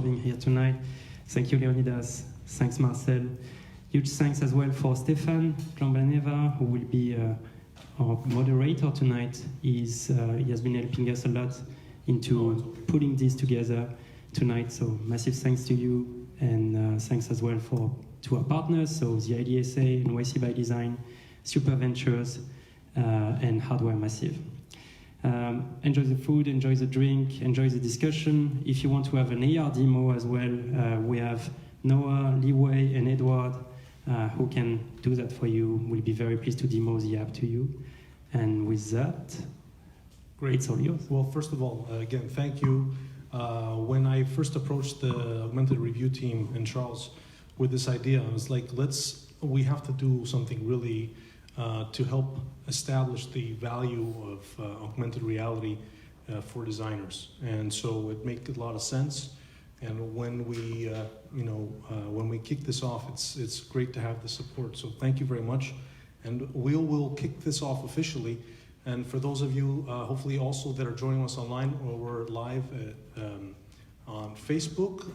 being here tonight. Thank you, Leonidas. Thanks, Marcel. Huge thanks as well for Stefan Klambaneva, who will be our moderator tonight. He has been helping us a lot into putting this together tonight. So massive thanks to you, and thanks as well to our partners, so the IDSA, NYC by Design, Super Ventures, and Hardware Massive. Enjoy the food, enjoy the drink, enjoy the discussion. If you want to have an AR demo as well, we have Noah, Liwei, and Edward who can do that for you. We'll be very pleased to demo the app to you. And with that, great. It's all yours. Well, first of all, again, thank you. When I first approached the Augmented Review team and Charles with this idea, I was like, we have to do something really to help establish the value of augmented reality for designers. And so it made a lot of sense. And when we, when we kick this off, it's great to have the support. So thank you very much. And we'll kick this off officially. And for those of you, hopefully also that are joining us online, we're live on Facebook.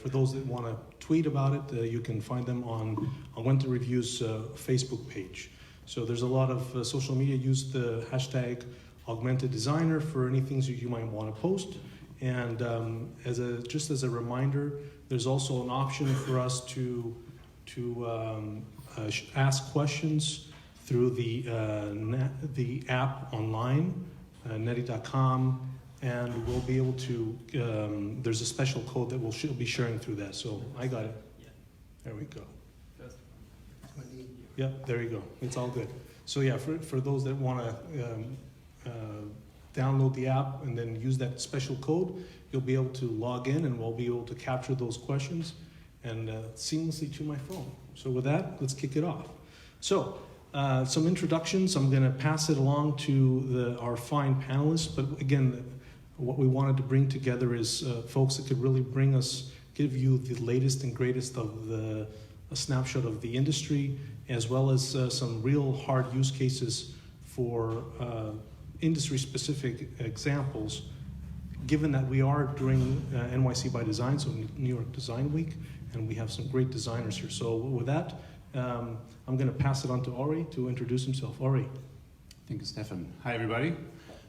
For those that want to tweet about it, you can find them on Augmented Review's Facebook page. So there's a lot of social media. Use the hashtag Augmented Designer for any things that you might want to post. And just as a reminder, there's also an option for us to ask questions through the app online, neti.com, and we'll be able to, there's a special code that we'll be sharing through that. So I got it. Yeah. There we go. Yep, there you go. It's all good. So yeah, for those that want to download the app and then use that special code, you'll be able to log in and we'll be able to capture those questions and seamlessly to my phone. So with that, let's kick it off. So some introductions. I'm going to pass it along to our fine panelists, but again, what we wanted to bring together is folks that could really give you the latest and greatest of a snapshot of the industry, as well as some real hard use cases for industry-specific examples, given that we are during NYC by Design, so New York Design Week, and we have some great designers here. So with that, I'm going to pass it on to Ori to introduce himself. Ori. Thank you, Stefan. Hi, everybody.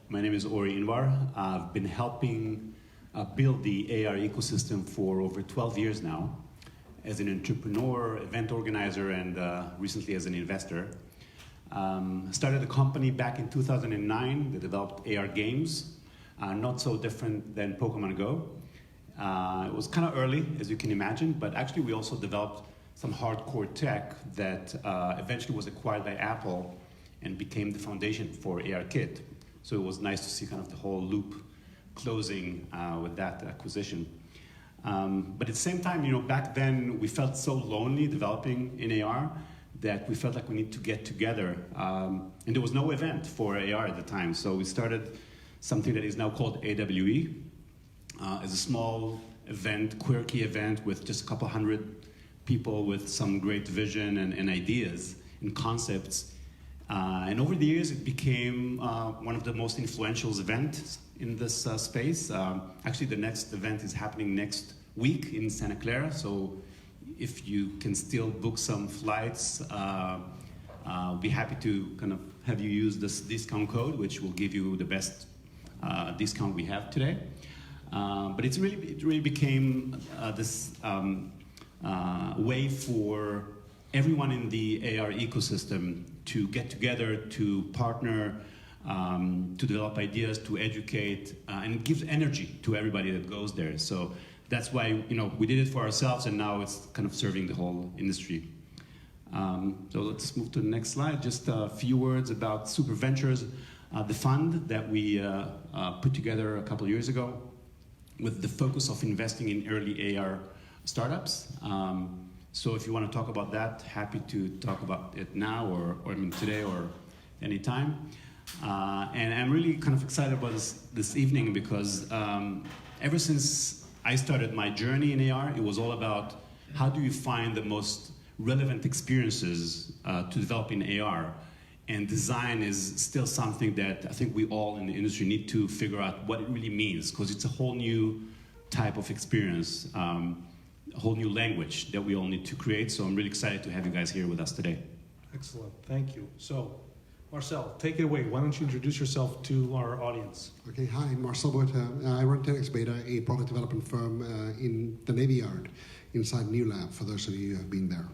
My name is Ori Invar. I've been helping build the AR ecosystem for over 12 years now, as an entrepreneur, event organizer, and recently as an investor. Started a company back in 2009 that developed AR games, not so different than Pokemon Go. It was kind of early, as you can imagine, but actually we also developed some hardcore tech that eventually was acquired by Apple and became the foundation for ARKit. So it was nice to see kind of the whole loop closing with that acquisition. But at the same time, back then we felt so lonely developing in AR that we felt like we need to get together. And there was no event for AR at the time, so we started something that is now called AWE, as a small event, quirky event with just a couple hundred people with some great vision and ideas and concepts. And over the years, it became one of the most influential events in this space. Actually, the next event is happening next week in Santa Clara, so if you can still book some flights, I'll be happy to kind of have you use this discount code, which will give you the best discount we have today. But it really became this way for everyone in the AR ecosystem to get together, to partner, to develop ideas, to educate, and it gives energy to everybody that goes there. So that's why we did it for ourselves, and now it's kind of serving the whole industry. So let's move to the next slide. Just a few words about Super Ventures, the fund that we put together a couple of years ago with the focus of investing in early AR startups. So if you want to talk about that, happy to talk about it now or today or anytime. And I'm really kind of excited about this evening because ever since I started my journey in AR, it was all about how do you find the most relevant experiences to develop in AR. And design is still something that I think we all in the industry need to figure out what it really means, because it's a whole new type of experience, a whole new language that we all need to create. So I'm really excited to have you guys here with us today. Excellent, thank you. So, Marcel, take it away. Why don't you introduce yourself to our audience? Okay, hi, I'm Marcel Buerta. I run 10x Beta, a product development firm in the Navy Yard inside New Lab, for those of you who have been there.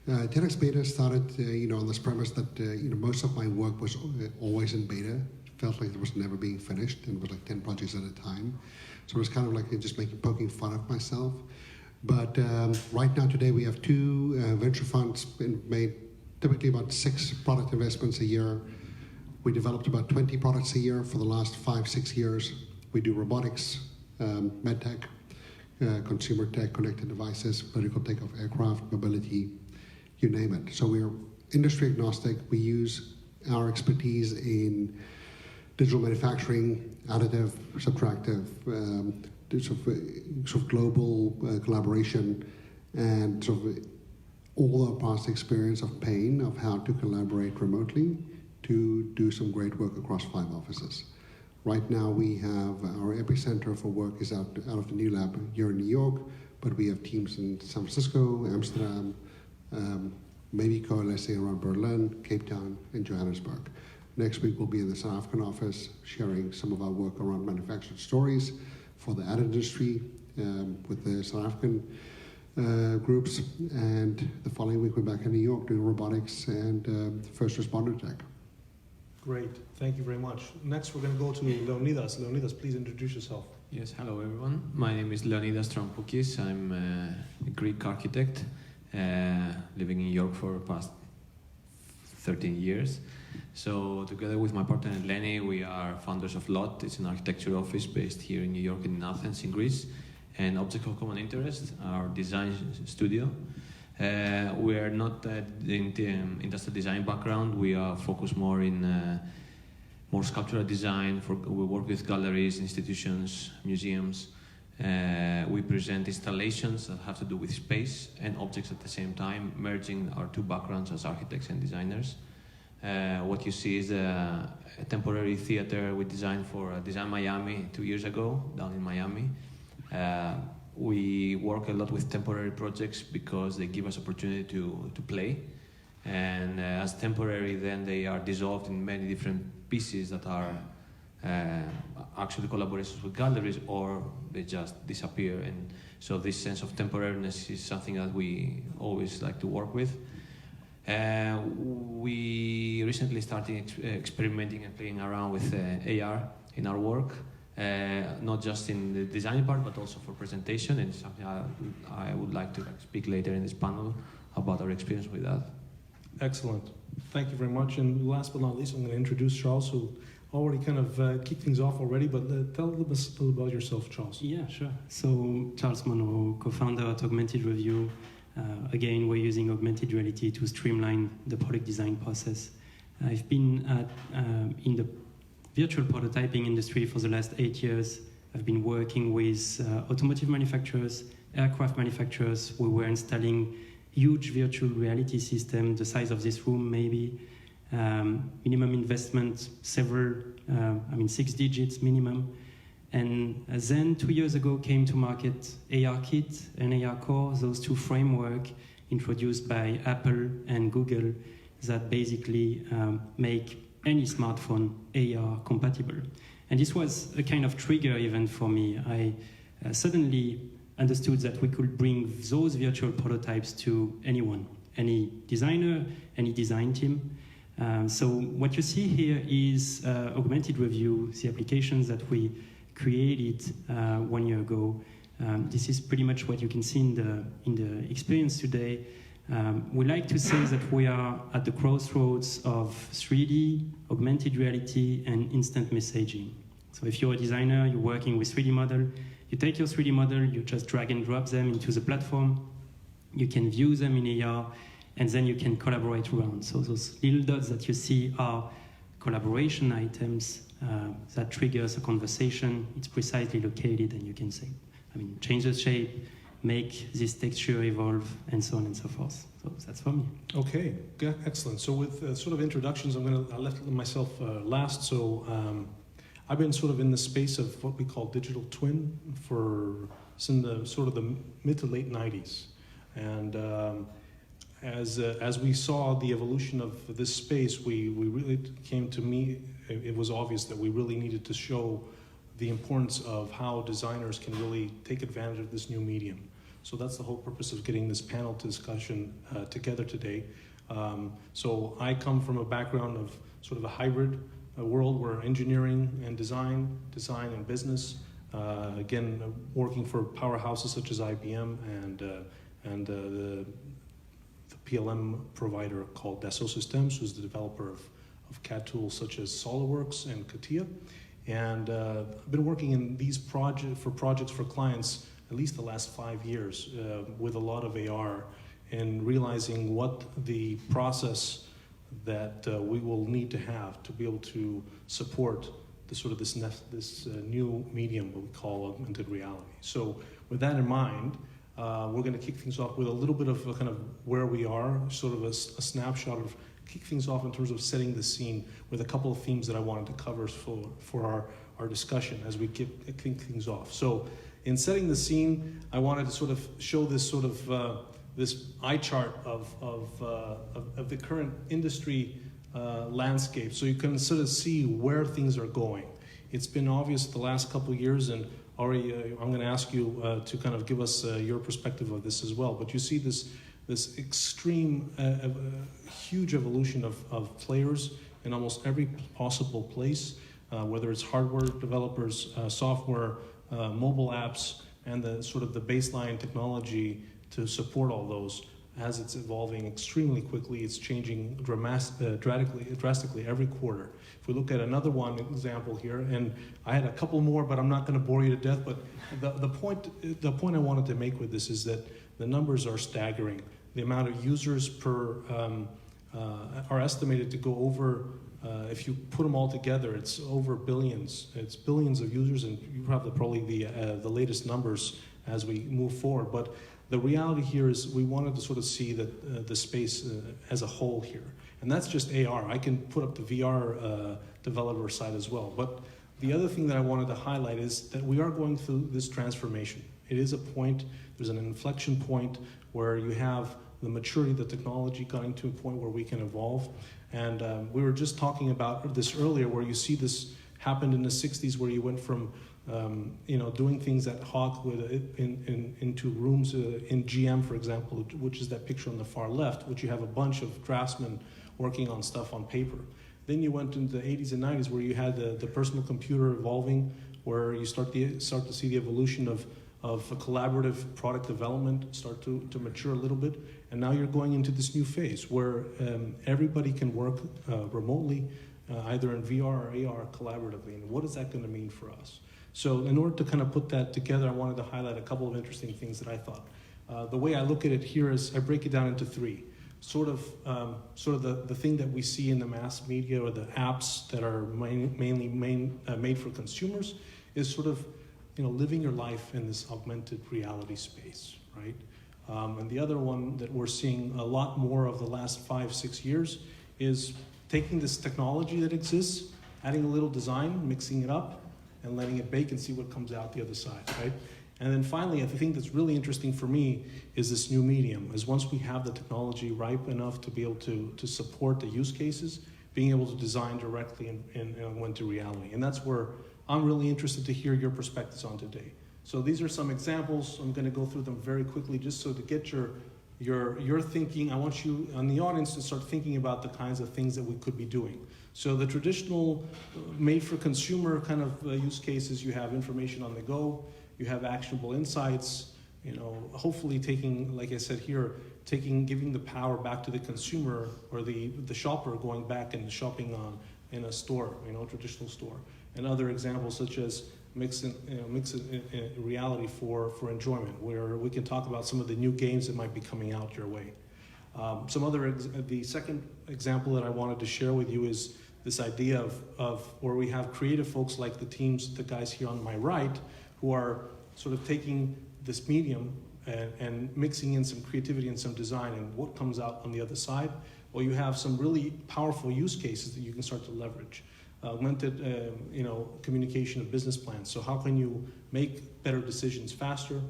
10x Beta started on this premise that most of my work was always in beta. It felt like it was never being finished, and it was like 10 projects at a time. So it was kind of like just poking fun of myself. But right now, today, we have two venture funds made typically about 6 product investments a year. We developed about 20 products a year for the last 5-6 years. We do robotics, medtech, consumer tech, connected devices, vertical takeoff aircraft, mobility, you name it. So we're industry agnostic. We use our expertise in digital manufacturing, additive, subtractive, sort of global collaboration, and sort of all our past experience of pain of how to collaborate remotely to do some great work across 5 offices. Right now we have our epicenter for work is out of the New Lab here in New York, but we have teams in San Francisco, Amsterdam, maybe coalescing around Berlin, Cape Town, and Johannesburg. Next week we'll be in the South African office sharing some of our work around manufactured stories for the ad industry with the South African groups, and the following week we're back in New York doing robotics and first responder tech. Great, thank you very much. Next we're going to go to Leonidas. Leonidas, please introduce yourself. Yes, hello everyone. My name is Leonidas Trampukis. I'm a Greek architect living in Europe for the past 13 years. So together with my partner Lenny, we are founders of LOT. It's an architecture office based here in New York and in Athens in Greece. And Object of Common Interest, our design studio. We are not in the industrial design background. We are focused more in more sculptural design. We work with galleries, institutions, museums. We present installations that have to do with space and objects at the same time, merging our 2 backgrounds as architects and designers. What you see is a temporary theater we designed for Design Miami 2 years ago, down in Miami. We work a lot with temporary projects because they give us opportunity to play. And as temporary, then they are dissolved in many different pieces that are actually collaborations with galleries, or they just disappear. And so this sense of temporariness is something that we always like to work with. We recently started experimenting and playing around with AR in our work. Not just in the design part, but also for presentation, and something I would like to speak later in this panel about our experience with that. Excellent. Thank you very much. And last but not least, I'm going to introduce Charles, who already kind of kicked things off already, but tell a little about yourself, Charles. Yeah, sure. So Charles Monroe, co-founder at Augmented Review. Again, we're using augmented reality to streamline the product design process. I've been in the virtual prototyping industry for the last 8 years. I've been working with automotive manufacturers, aircraft manufacturers. We were installing huge virtual reality system, the size of this room maybe. Minimum investment, 6 digits minimum. And then 2 years ago came to market ARKit and AR Core, those 2 frameworks introduced by Apple and Google that basically make any smartphone AR compatible. And this was a kind of trigger event for me. I suddenly understood that we could bring those virtual prototypes to anyone, any designer, any design team. So what you see here is Augmented Review, the applications that we created 1 year ago. This is pretty much what you can see in the experience today. We like to say that we are at the crossroads of 3D, augmented reality, and instant messaging. So if you're a designer, you're working with 3D model, you take your 3D model, you just drag and drop them into the platform, you can view them in AR, and then you can collaborate around. So those little dots that you see are collaboration items that triggers a conversation. It's precisely located, and you can say, change the shape, make this texture evolve, and so on and so forth. So that's for me. Okay, good, excellent. So with sort of introductions, I'll let myself last. So I've been sort of in the space of what we call digital twin since the sort of the mid to late 90s. And as we saw the evolution of this space, we really came to me, it was obvious that we really needed to show the importance of how designers can really take advantage of this new medium. So that's the whole purpose of getting this panel discussion together today. So I come from a background of sort of a hybrid world where engineering and design and business, again, working for powerhouses such as IBM and the PLM provider called Dassault Systems, who's the developer of CAD tools such as SolidWorks and CATIA. And I've been working in these projects for clients at least the last 5 years with a lot of AR, and realizing what the process that we will need to have to be able to support the sort of this new medium, what we call augmented reality. So with that in mind, we're going to kick things off with a little bit of a kind of where we are, sort of a snapshot of kick things off in terms of setting the scene with a couple of themes that I wanted to cover for our discussion as we kick things off. So in setting the scene, I wanted to sort of show this sort of this eye chart of the current industry landscape, so you can sort of see where things are going. It's been obvious the last couple of years, and Ari, I'm going to ask you to kind of give us your perspective of this as well. But you see this extreme, huge evolution of players in almost every possible place, whether it's hardware developers, software, mobile apps, and the sort of the baseline technology to support all those. As it's evolving extremely quickly, it's changing drastically every quarter. If we look at another one example here, and I had a couple more, but I'm not going to bore you to death. But the point I wanted to make with this is that the numbers are staggering. The amount of users per are estimated to go over. If you put them all together, it's over billions. It's billions of users, and you have probably the latest numbers as we move forward. But the reality here is we wanted to sort of see that the space as a whole here. And that's just AR. I can put up the VR developer side as well. But the other thing that I wanted to highlight is that we are going through this transformation. It is a point, there's an inflection point where you have the maturity of the technology going to a point where we can evolve. And we were just talking about this earlier, where you see this happened in the 60s, where you went from doing things at Hawk into rooms in GM, for example, which is that picture on the far left, which you have a bunch of craftsmen working on stuff on paper. Then you went into the 80s and 90s, where you had the personal computer evolving, where you start to see the evolution of a collaborative product development start to mature a little bit. And now you're going into this new phase where everybody can work remotely, either in VR or AR collaboratively. And what is that going to mean for us? So in order to kind of put that together, I wanted to highlight a couple of interesting things that I thought. The way I look at it here is I break it down into three. Sort of the thing that we see in the mass media, or the apps that are mainly made for consumers, is sort of living your life in this augmented reality space, right? And the other one that we're seeing a lot more of the last 5-6 years is taking this technology that exists, adding a little design, mixing it up, and letting it bake and see what comes out the other side, right? And then finally, the thing that's really interesting for me is this new medium, is once we have the technology ripe enough to be able to support the use cases, being able to design directly and augmented reality. And that's where I'm really interested to hear your perspectives on today. So these are some examples. I'm going to go through them very quickly just so to get your thinking. I want you on the audience to start thinking about the kinds of things that we could be doing. So the traditional made-for-consumer kind of use cases, you have information on the go, you have actionable insights, hopefully taking, like I said here, giving the power back to the consumer or the shopper, going back and shopping in a store, traditional store. And other examples such as mixed reality for enjoyment, where we can talk about some of the new games that might be coming out your way. The second example that I wanted to share with you is this idea of where we have creative folks like the guys here on my right, who are sort of taking this medium and mixing in some creativity and some design, and what comes out on the other side. Well, you have some really powerful use cases that you can start to leverage. augmented communication of business plans. So how can you make better decisions faster?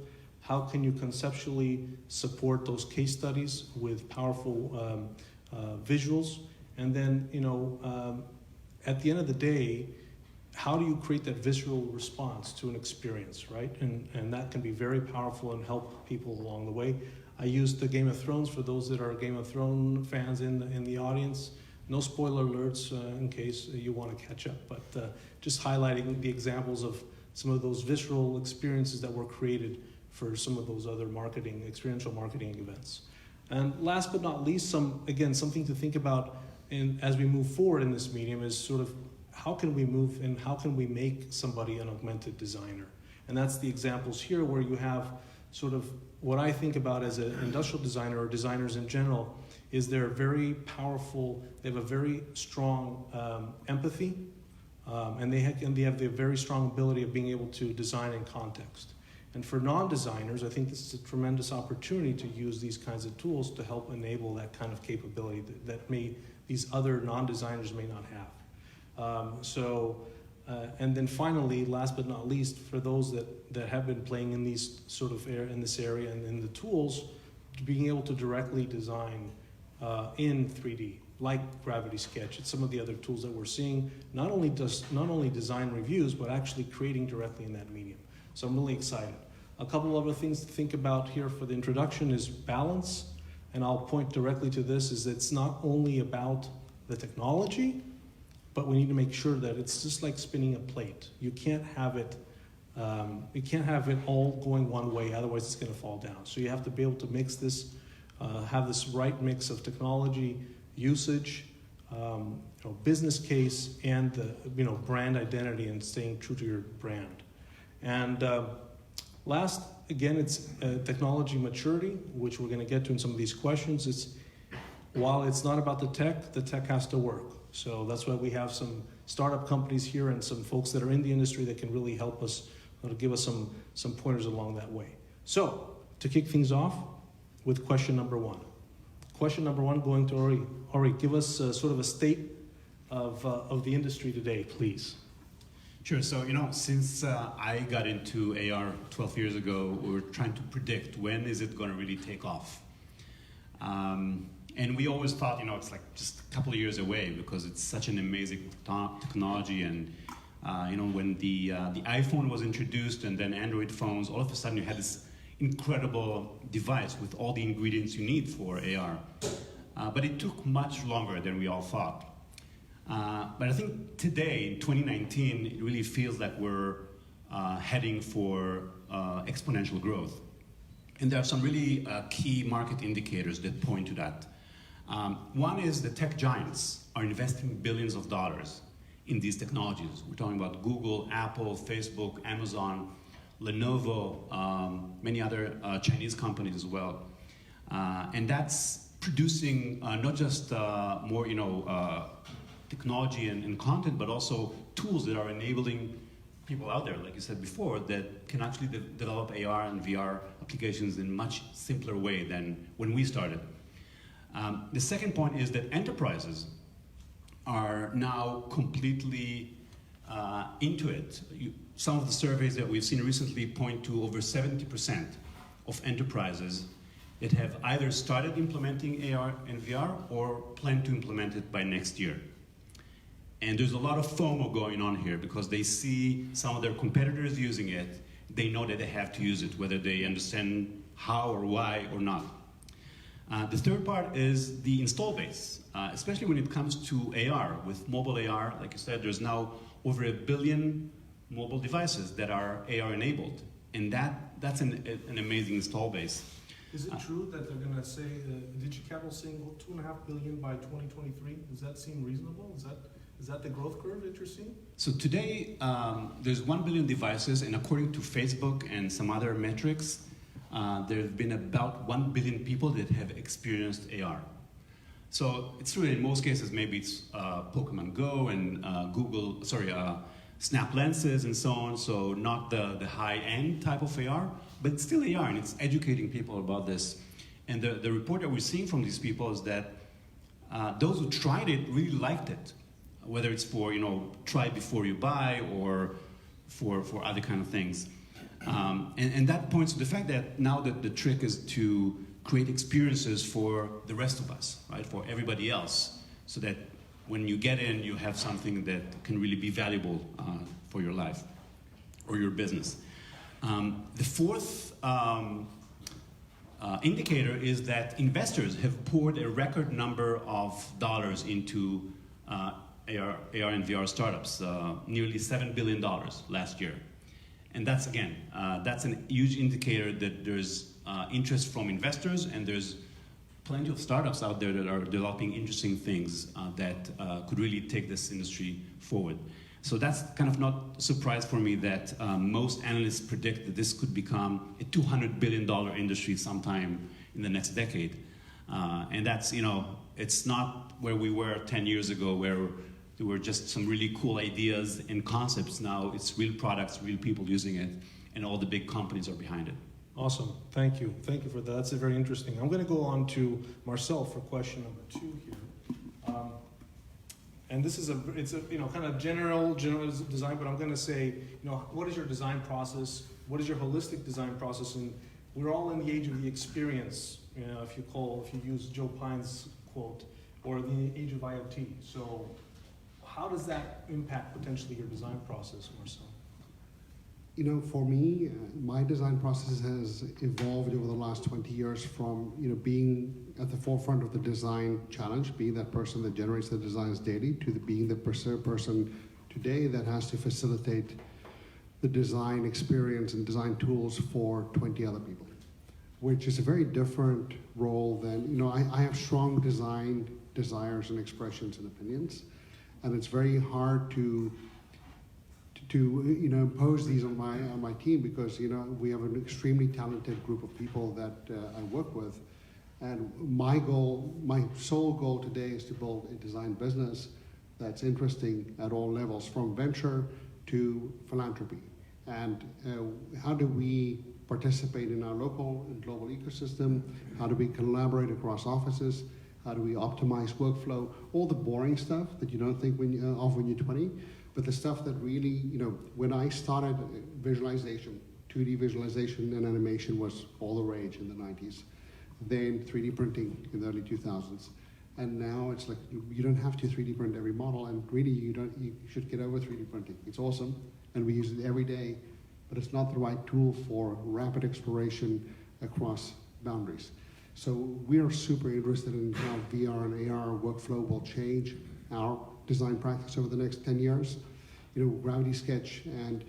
How can you conceptually support those case studies with powerful visuals? And then, at the end of the day, how do you create that visual response to an experience, right? And that can be very powerful and help people along the way. I used the Game of Thrones for those that are Game of Thrones fans in the audience. No spoiler alerts in case you want to catch up, but just highlighting the examples of some of those visceral experiences that were created for some of those other experiential marketing events. And last but not least, something to think about as we move forward in this medium is sort of how can we move and how can we make somebody an augmented designer? And that's the examples here where you have sort of what I think about as an industrial designer or designers in general is they're very powerful, they have a very strong empathy, and they have the very strong ability of being able to design in context. And for non-designers, I think this is a tremendous opportunity to use these kinds of tools to help enable that kind of capability that these other non-designers may not have. And then finally, last but not least, for those that have been playing in these in this area and in the tools, being able to directly design in 3D, like Gravity Sketch and some of the other tools that we're seeing, not only design reviews, but actually creating directly in that medium. So I'm really excited. A couple other things to think about here for the introduction is balance, and I'll point directly to this, is it's not only about the technology, but we need to make sure that it's just like spinning a plate. You can't have it all going one way, otherwise it's gonna fall down. So you have to be able to mix this, have this right mix of technology, usage, business case, and the brand identity and staying true to your brand. And last, again, it's technology maturity, which we're gonna get to in some of these questions. While it's not about the tech has to work. So that's why we have some startup companies here and some folks that are in the industry that can really help us, give us some pointers along that way. So to kick things off with question number one. Question number one going to Ori. Ori, give us sort of a state of the industry today, please. Sure. So, since I got into AR 12 years ago, we were trying to predict when is it going to really take off. And we always thought, it's like just a couple of years away because it's such an amazing technology. And, when the iPhone was introduced and then Android phones, all of a sudden you had this incredible device with all the ingredients you need for AR. But it took much longer than we all thought. But I think today, in 2019, it really feels like we're heading for exponential growth. And there are some really key market indicators that point to that. One is the tech giants are investing billions of dollars in these technologies. We're talking about Google, Apple, Facebook, Amazon, Lenovo, many other Chinese companies as well. And that's producing not just more, technology and content, but also tools that are enabling people out there, like you said before, that can actually develop AR and VR applications in a much simpler way than when we started. The second point is that enterprises are now completely into it. Some of the surveys that we've seen recently point to over 70% of enterprises that have either started implementing AR and VR or plan to implement it by next year. And there's a lot of FOMO going on here because they see some of their competitors using it. They know that they have to use it, whether they understand how or why or not. The third part is the install base, especially when it comes to AR. With mobile AR, like you said, there's now over 1 billion mobile devices that are AR enabled. And that's an amazing install base. Is it true that they're going to say, DigiCapital saying 2.5 billion by 2023? Does that seem reasonable? Is that the growth curve that you're seeing? So today, there's 1 billion devices, and according to Facebook and some other metrics, there have been about 1 billion people that have experienced AR. So it's true in most cases, maybe it's Pokemon Go and Snap lenses and so on, so not the high-end type of AR, but it's still AR, and it's educating people about this. And the report that we're seeing from these people is that those who tried it really liked it. whether it's for, try before you buy or for other kind of things. And that points to the fact that now the trick is to create experiences for the rest of us, right? For everybody else, so that when you get in, you have something that can really be valuable for your life or your business. The fourth indicator is that investors have poured a record number of dollars into AR and VR startups, nearly $7 billion last year. And that's, again, that's a huge indicator that there's interest from investors, and there's plenty of startups out there that are developing interesting things that could really take this industry forward. So that's kind of not a surprise for me that most analysts predict that this could become a $200 billion industry sometime in the next decade. And that's, it's not where we were 10 years ago, where there were just some really cool ideas and concepts. Now it's real products, real people using it, and all the big companies are behind it. Awesome. Thank you. Thank you for that. That's very interesting. I'm going to go on to Marcel for question number 2 here. And this is it's a kind of general design, but I'm going to say, what is your design process? What is your holistic design process? And we're all in the age of the experience, if you use Joe Pine's quote, or the age of IoT. So how does that impact potentially your design process, Marcel? For me, my design process has evolved over the last 20 years from, being at the forefront of the design challenge, being that person that generates the designs daily, to being the person today that has to facilitate the design experience and design tools for 20 other people, which is a very different role than, I have strong design desires and expressions and opinions, and it's very hard to impose these on my team, because we have an extremely talented group of people that I work with, and my sole goal today is to build a design business that's interesting at all levels, from venture to philanthropy. And how do we participate in our local and global ecosystem? How do we collaborate across offices? How do we optimize workflow? All the boring stuff that you don't think when you're 20. But the stuff that really, when I started visualization, 2D visualization and animation was all the rage in the 90s. Then 3D printing in the early 2000s. And now it's like, you don't have to 3D print every model, and really you should get over 3D printing. It's awesome, and we use it every day, but it's not the right tool for rapid exploration across boundaries. So we are super interested in how VR and AR workflow will change our design practice over the next 10 years. Gravity Sketch and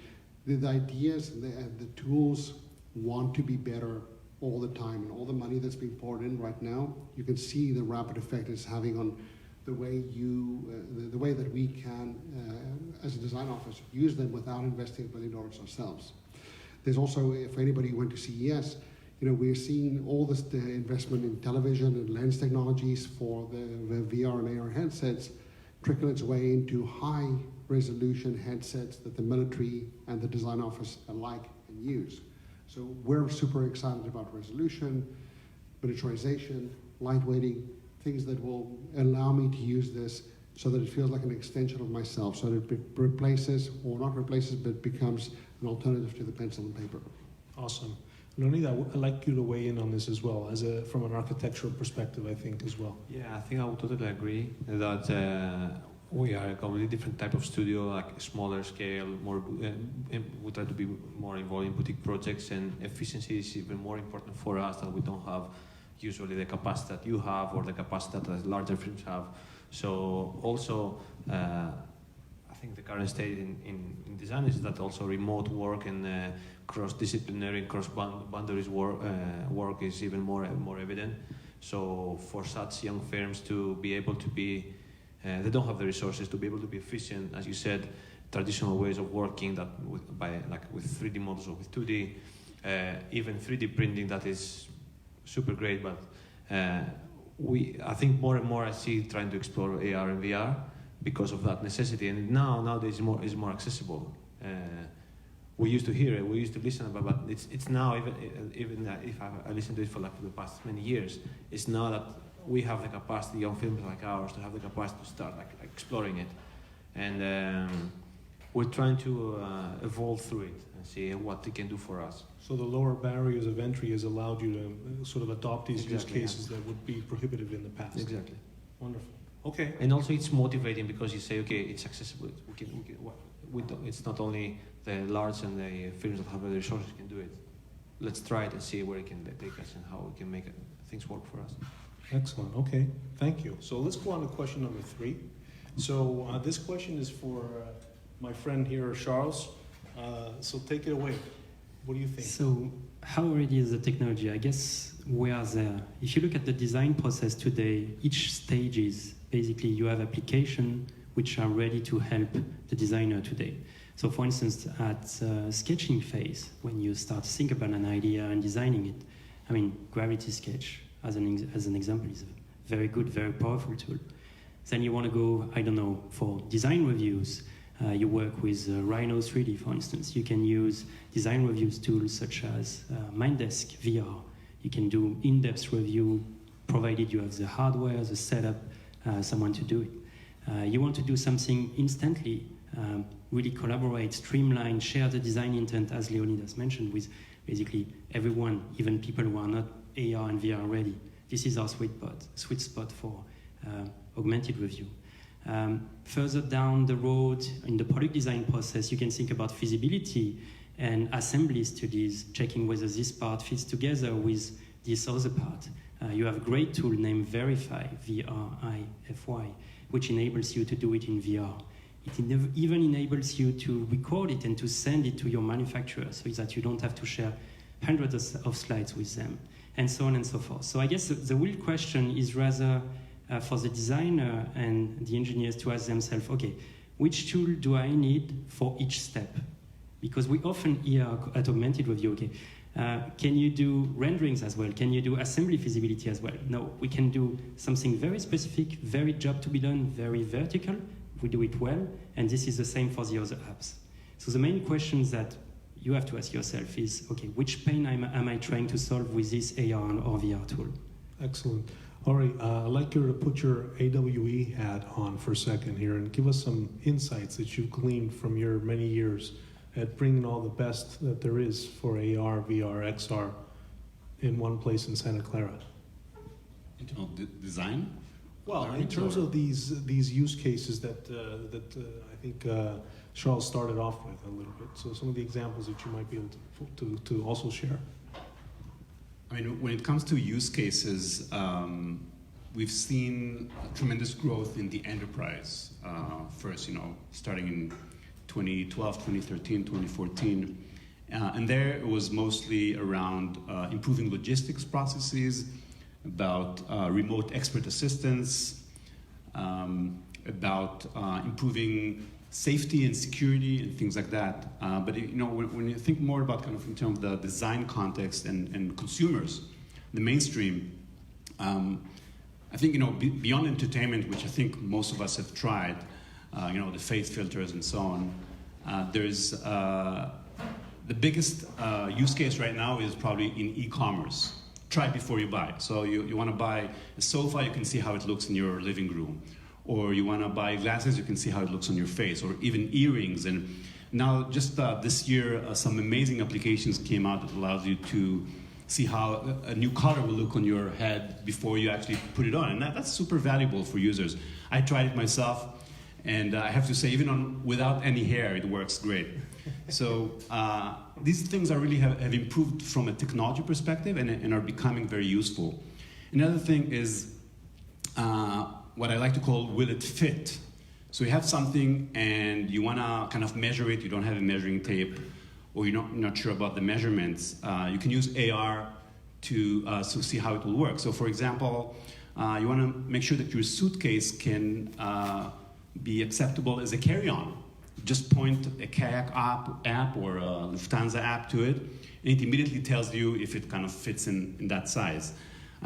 the ideas and the tools want to be better all the time, and all the money that's being poured in right now, you can see the rapid effect it's having on the way the way that we can, as a design office, use them without investing $1 billion ourselves. There's also, if anybody went to CES, we're seeing all this investment in television and lens technologies for the VR and AR headsets trickle its way into high resolution headsets that the military and the design office alike can use. So we're super excited about resolution, miniaturization, lightweighting, things that will allow me to use this so that it feels like an extension of myself, so that it replaces, or not replaces, but becomes an alternative to the pencil and paper. Awesome. Leonid, I'd like you to weigh in on this as well, from an architectural perspective, I think, as well. Yeah, I think I would totally agree that we are a completely different type of studio, like smaller scale, more. We try to be more involved in boutique projects, and efficiency is even more important for us, that we don't have usually the capacity that you have or the capacity that larger firms have. So also, I think the current state in design is that also remote work and cross-disciplinary, cross-boundaries work is even more evident. So for such young firms to be able to be, they don't have the resources to be able to be efficient, as you said, traditional ways of working that with 3D models or with 2D, even 3D printing, that is super great, but I think more and more I see trying to explore AR and VR because of that necessity, and nowadays is more accessible. We used to hear it, we used to listen about, but it's now, even if I listened to it for the past many years, it's now that we have the capacity, young films like ours, to have the capacity to start exploring it. and we're trying to evolve through it and see what it can do for us. So the lower barriers of entry has allowed you to sort of adopt these Exactly, use cases that would be prohibitive in the past. Exactly. Wonderful. Okay. And also it's motivating because you say, okay, it's accessible. It's not only the large and the firms that have the resources can do it. Let's try it and see where it can take us and how we can make things work for us. Excellent. Okay. Thank you. So let's go on to question number 3. So this question is for my friend here, Charles. So take it away. What do you think? So how ready is the technology? I guess we are there. If you look at the design process today, each stage is basically you have applications which are ready to help the designer today. So for instance, at sketching phase, when you start to think about an idea and designing it, I mean, Gravity Sketch, as an example, is a very good, very powerful tool. Then you want to go, I don't know, for design reviews, you work with Rhino 3D, for instance. You can use design reviews tools such as Mindesk VR. You can do in-depth review, provided you have the hardware, the setup, someone to do it. You want to do something instantly, really collaborate, streamline, share the design intent, as Leonidas mentioned, with basically everyone, even people who are not AR and VR ready. This is our sweet spot for augmented review. Further down the road in the product design process, you can think about feasibility and assembly studies, checking whether this part fits together with this other part. You have a great tool named Verify, V-R-I-F-Y, which enables you to do it in VR. It even enables you to record it and to send it to your manufacturer so that you don't have to share hundreds of slides with them, and so on and so forth. So I guess the real question is rather for the designer and the engineers to ask themselves, okay, which tool do I need for each step? Because we often hear at Augmented Review, okay, can you do renderings as well? Can you do assembly feasibility as well? No, we can do something very specific, very job to be done, very vertical. We do it well, and this is the same for the other apps. So the main questions that you have to ask yourself is, okay, which pain am I trying to solve with this AR or VR tool? Excellent. All right, I'd like you to put your AWE hat on for a second here and give us some insights that you've gleaned from your many years at bringing all the best that there is for AR, VR, XR in one place in Santa Clara. In terms of design? Well, in terms of these use cases that I think Charles started off with a little bit. So some of the examples that you might be able to also share. I mean, when it comes to use cases, we've seen tremendous growth in the enterprise. First, starting in 2012, 2013, 2014. And there it was mostly around improving logistics processes, about remote expert assistance, about improving safety and security and things like that. But when you think more about kind of in terms of the design context and consumers, the mainstream, I think beyond entertainment, which I think most of us have tried, the face filters and so on. There's the biggest use case right now is probably in e-commerce. Try before you buy. So you want to buy a sofa, you can see how it looks in your living room. Or you want to buy glasses, you can see how it looks on your face. Or even earrings. And now, just this year, some amazing applications came out that allows you to see how a new color will look on your head before you actually put it on. And that's super valuable for users. I tried it myself, and I have to say, even without any hair, it works great. So these things really have improved from a technology perspective and are becoming very useful. Another thing is what I like to call, will it fit? So you have something and you want to kind of measure it, you don't have a measuring tape, or you're not sure about the measurements. You can use AR to see how it will work. So for example, you want to make sure that your suitcase can be acceptable as a carry-on. Just point a kayak app or a Lufthansa app to it, and it immediately tells you if it kind of fits in that size.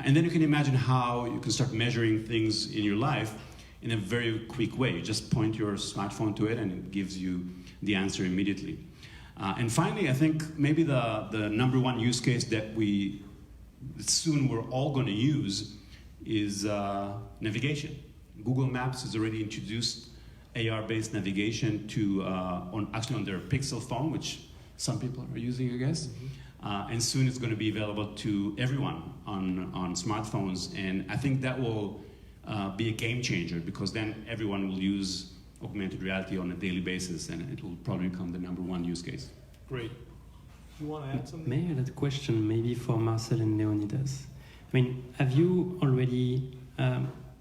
And then you can imagine how you can start measuring things in your life in a very quick way. You just point your smartphone to it and it gives you the answer immediately. And finally, I think maybe the number one use case that soon we're all going to use is navigation. Google Maps has already introduced AR-based navigation to on their Pixel phone, which some people are using, I guess. And soon it's going to be available to everyone on smartphones. And I think that will be a game changer, because then everyone will use augmented reality on a daily basis, and it will probably become the #1 use case. Great. You want to add something? May I add a question maybe for Marcel and Leonidas? I mean, have you already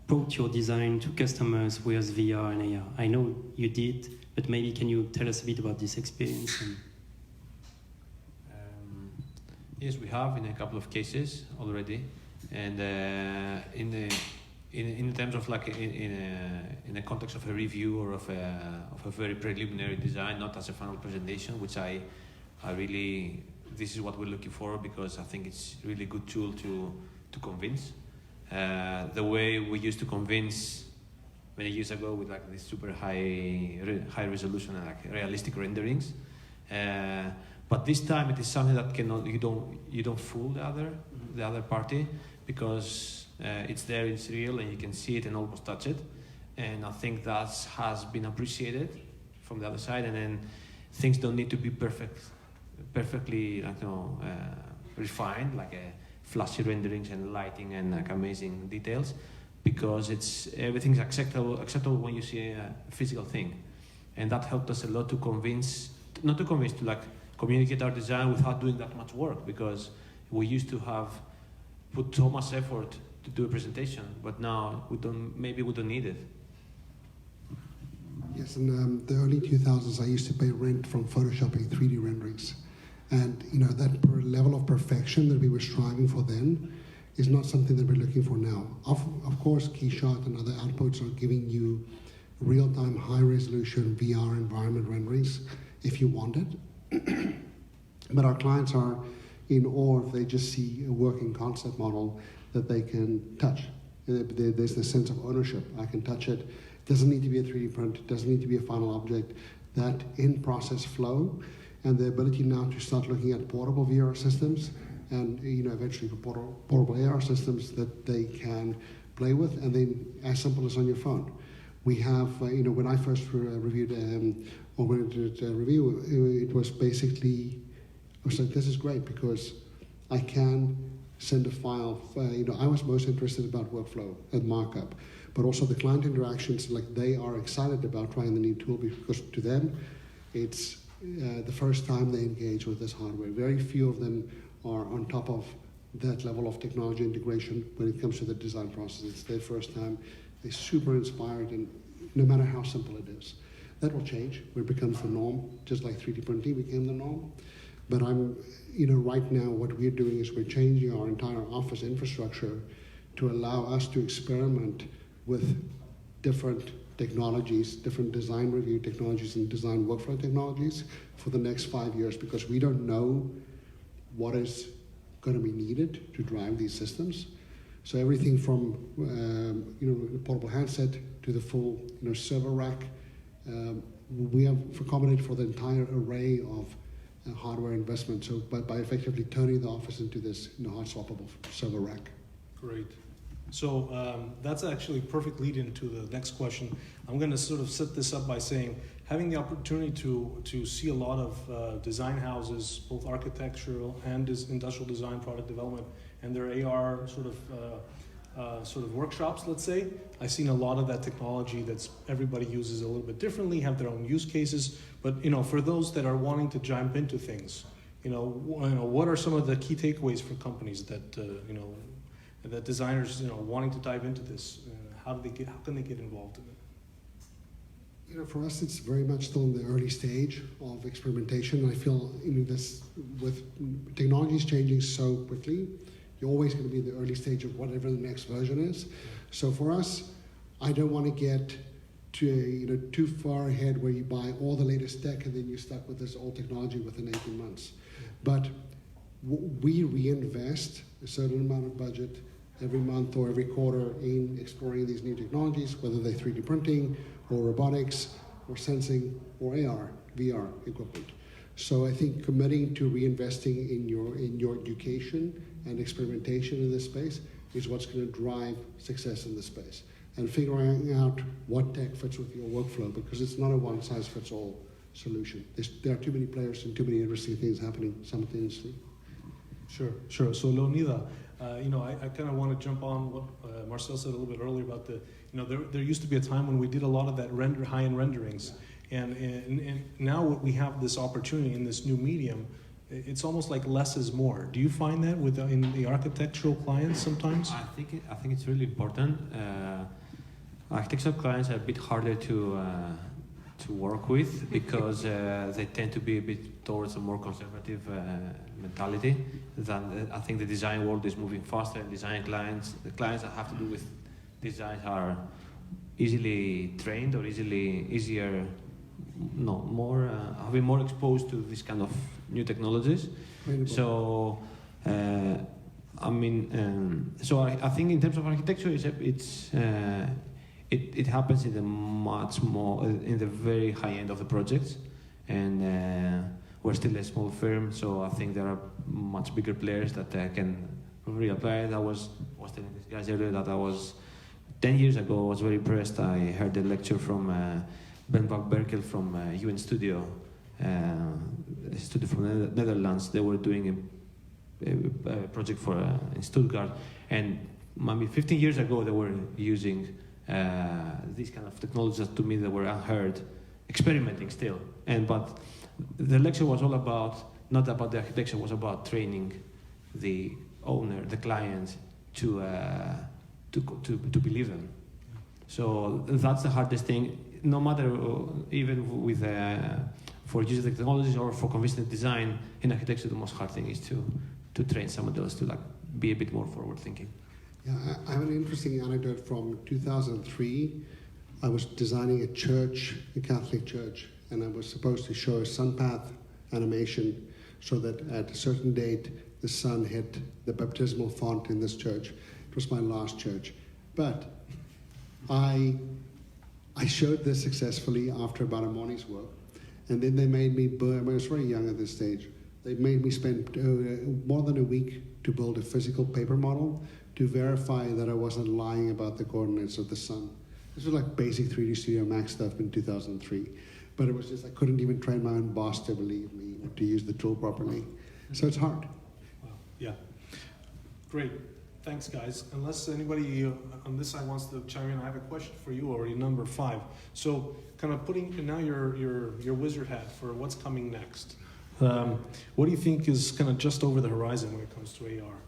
brought your design to customers with VR and AR? I know you did, but maybe can you tell us a bit about this experience? Yes, we have in a couple of cases already, and in terms of like in a context of a review or of a very preliminary design, not as a final presentation, which I really, this is what we're looking for, because I think it's a really good tool to convince. The way we used to convince many years ago with like this super high resolution and like realistic renderings. But this time it is something that you don't fool the other party, because it's there, it's real, and you can see it and almost touch it. And I think that has been appreciated from the other side. And then things don't need to be perfectly refined, like flashy renderings and lighting and like amazing details, because everything's acceptable when you see a physical thing. And that helped us a lot to like communicate our design without doing that much work, because we used to have put so much effort to do a presentation, but now we don't need it. Yes, in the early 2000s, I used to pay rent from photoshopping 3D renderings. And that level of perfection that we were striving for then is not something that we're looking for now. Of course, Keyshot and other outputs are giving you real-time, high-resolution VR environment renderings if you want it. But our clients are in awe if they just see a working concept model that they can touch. There's this sense of ownership. I can touch it. It doesn't need to be a 3D print. It doesn't need to be a final object. That in-process flow and the ability now to start looking at portable VR systems and eventually for portable AR systems that they can play with, and then as simple as on your phone. We have, when I first reviewed Augmented Review, it was basically, I was like, this is great because I can send a file. I was most interested about workflow and markup, but also the client interactions. Like, they are excited about trying the new tool because to them, it's the first time they engage with this hardware. Very few of them are on top of that level of technology integration when it comes to the design process. It's their first time. They're super inspired, and no matter how simple it is. That will change where it becomes the norm, just like 3D printing became the norm. But right now what we're doing is we're changing our entire office infrastructure to allow us to experiment with different technologies, different design review technologies and design workflow technologies for the next 5 years, because we don't know what is going to be needed to drive these systems. So everything from the portable handset to the full server rack, we have accommodated for the entire array of hardware investment. So by effectively turning the office into this hard swappable server rack. Great. So that's actually a perfect lead into the next question. I'm going to sort of set this up by saying, having the opportunity to see a lot of design houses, both architectural and industrial design, product development, and their AR sort of workshops, let's say. I've seen a lot of that technology that's everybody uses a little bit differently, have their own use cases. But for those that are wanting to jump into things, what are some of the key takeaways for companies that that designers wanting to dive into this? How can they get involved in it? For us, it's very much still in the early stage of experimentation. I feel this with technologies changing so quickly, you're always going to be in the early stage of whatever the next version is. So for us, I don't want to get to too far ahead where you buy all the latest tech and then you're stuck with this old technology within 18 months. But we reinvest a certain amount of budget every month or every quarter in exploring these new technologies, whether they're 3D printing or robotics or sensing or AR, VR equipment. So I think committing to reinvesting in your education and experimentation in this space is what's going to drive success in this space. and figuring out what tech fits with your workflow, because it's not a one-size-fits-all solution. There are too many players and too many interesting things happening simultaneously. Sure. So Leonida, I kind of want to jump on what Marcel said a little bit earlier about there used to be a time when we did a lot of that high-end renderings, and now we have this opportunity in this new medium. It's almost like less is more. Do you find that in the architectural clients sometimes? I think it's really important. Architectural clients are a bit harder to work with because they tend to be a bit towards a more conservative mentality. I think the design world is moving faster. And the clients that have to do with design are easily trained or have been more exposed to this kind of new technologies. So I think in terms of architecture, it happens in the very high end of the projects, and we're still a small firm, so I think there are much bigger players that can reapply. I was telling these guys earlier that I was 10 years ago. I was very impressed. I heard a lecture from Ben van Berkel from UN Studio, a studio from the Netherlands. They were doing a project in Stuttgart, and maybe 15 years ago they were using these kind of technologies that to me they were unheard, experimenting still. But the lecture was all not about the architecture, it was about training the owner, the client, to believe them. So that's the hardest thing. No matter, even with for using the technologies or for convincing design in architecture, the most hard thing is to train someone else to be a bit more forward thinking. Yeah, I have an interesting anecdote from 2003. I was designing a church, a Catholic church, and I was supposed to show a sun path animation so that at a certain date the sun hit the baptismal font in this church. It was my last church. But I showed this successfully after about a morning's work, and then they made me I was very young at this stage. They made me spend more than a week to build a physical paper model to verify that I wasn't lying about the coordinates of the sun. This was like basic 3D Studio Max stuff in 2003. But it was just, I couldn't even train my own boss to believe me, to use the tool properly. So it's hard. Wow. Yeah. Great. Thanks, guys. Unless anybody on this side wants to chime in, I have a question for you already, number 5. So kind of putting now your wizard hat for what's coming next. What do you think is kind of just over the horizon when it comes to AR?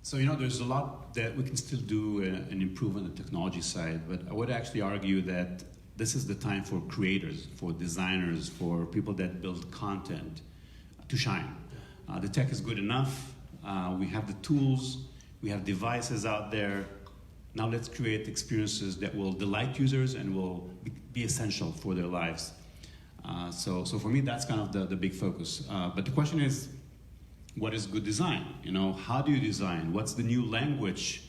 So, there's a lot that we can still do and improve on the technology side, but I would actually argue that this is the time for creators, for designers, for people that build content to shine. The tech is good enough. We have the tools. We have devices out there. Now let's create experiences that will delight users and will be essential for their lives. So for me, that's kind of the big focus. But the question is, what is good design? How do you design? What's the new language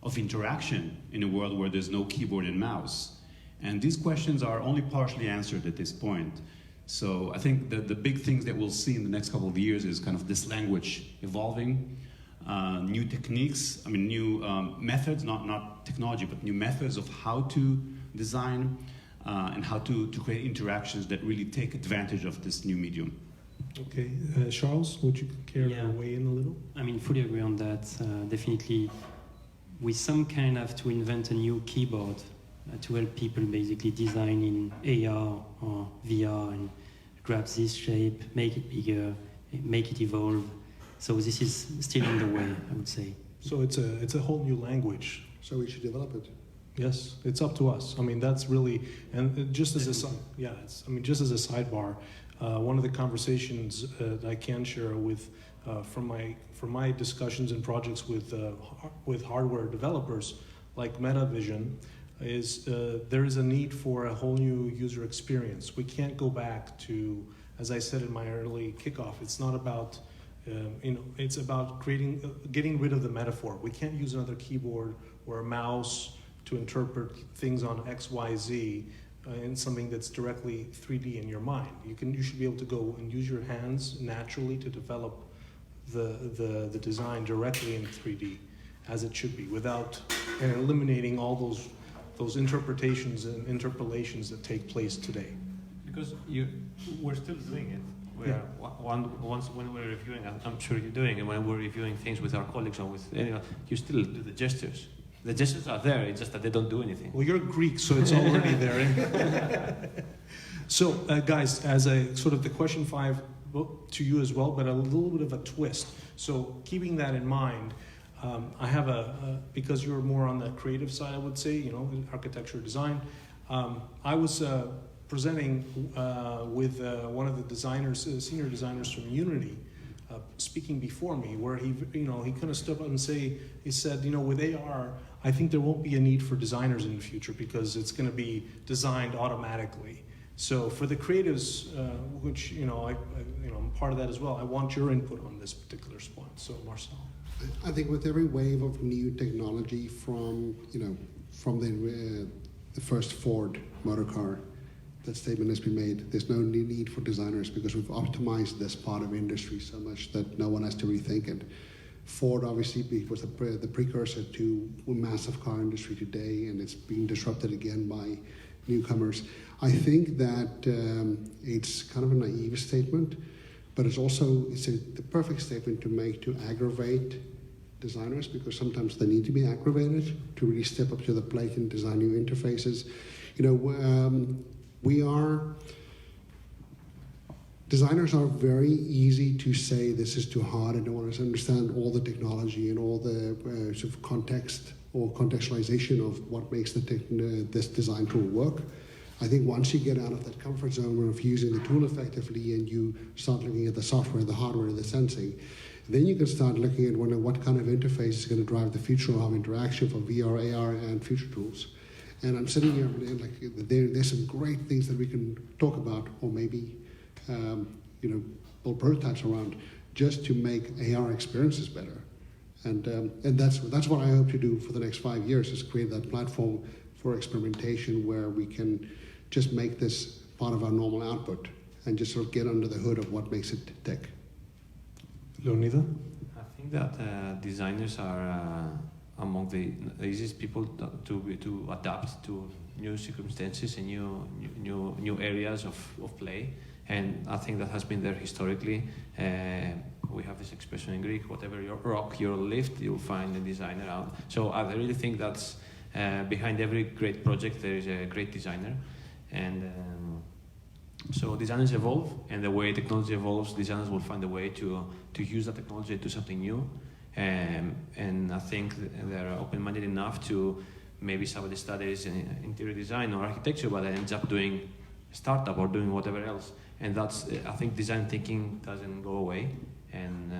of interaction in a world where there's no keyboard and mouse? And these questions are only partially answered at this point. So I think the big things that we'll see in the next couple of years is kind of this language evolving, new techniques, new methods, not technology, but new methods of how to design and how to create interactions that really take advantage of this new medium. Okay, Charles, would you care to weigh in a little? Fully agree on that. Definitely, we some kind have to invent a new keyboard to help people basically design in AR or VR and grab this shape, make it bigger, make it evolve. So this is still in the way, I would say. So it's a whole new language. So we should develop it. Yes, it's up to us. That's really, and just as a just as a sidebar, one of the conversations that I can share with from my discussions and projects with hardware developers like MetaVision is there is a need for a whole new user experience. We can't go back to, as I said in my early kickoff, it's not about it's about getting rid of the metaphor. We can't use another keyboard or a mouse to interpret things on X, Y, Z in something that's directly 3D in your mind. You should be able to go and use your hands naturally to develop the design directly in 3D. as it should be, without and eliminating all those interpretations and interpolations that take place today. Because we're still doing it. Once when we're reviewing, I'm sure you're doing it, when we're reviewing things with our colleagues or with anyone, you still do the gestures. The gestures are there, it's just that they don't do anything. Well, you're Greek, so it's already there. So, guys, as a sort of the question 5 to you as well, but a little bit of a twist. So, keeping that in mind, I have because you're more on the creative side, I would say, architecture, design. I was presenting with one of the designers, senior designers from Unity, speaking before me, where he kind of stood up and he said, with AR, I think there won't be a need for designers in the future because it's going to be designed automatically. So for the creatives, which I'm part of that as well, I want your input on this particular spot. So Marcel. I think with every wave of new technology from the first Ford motor car, that statement has been made. There's no need for designers because we've optimized this part of industry so much that no one has to rethink it. Ford obviously was the precursor to a massive car industry today, and it's being disrupted again by newcomers. I think that it's kind of a naive statement, but it's the perfect statement to make to aggravate designers, because sometimes they need to be aggravated to really step up to the plate and design new interfaces. Designers are very easy to say this is too hard, I don't want to understand all the technology and all the sort of context or contextualization of what makes this design tool work. I think once you get out of that comfort zone of using the tool effectively and you start looking at the software, the hardware, the sensing, then you can start looking at what kind of interface is going to drive the future of interaction for VR, AR, and future tools. And I'm sitting here and there's some great things that we can talk about, or maybe build prototypes around, just to make AR experiences better. And that's what I hope to do for the next 5 years, is create that platform for experimentation where we can just make this part of our normal output and just sort of get under the hood of what makes it tick. Leonida? I think that designers are among the easiest people to adapt to new circumstances and new areas of play. And I think that has been there historically. We have this expression in Greek: whatever your rock, your lift, you'll find a designer out. So I really think that's behind every great project there is a great designer. And so designers evolve, and the way technology evolves, designers will find a way to use that technology to do something new. And I think they're open-minded enough to maybe somebody studies interior design or architecture, but ends up doing startup or doing whatever else. And that's, I think design thinking doesn't go away. And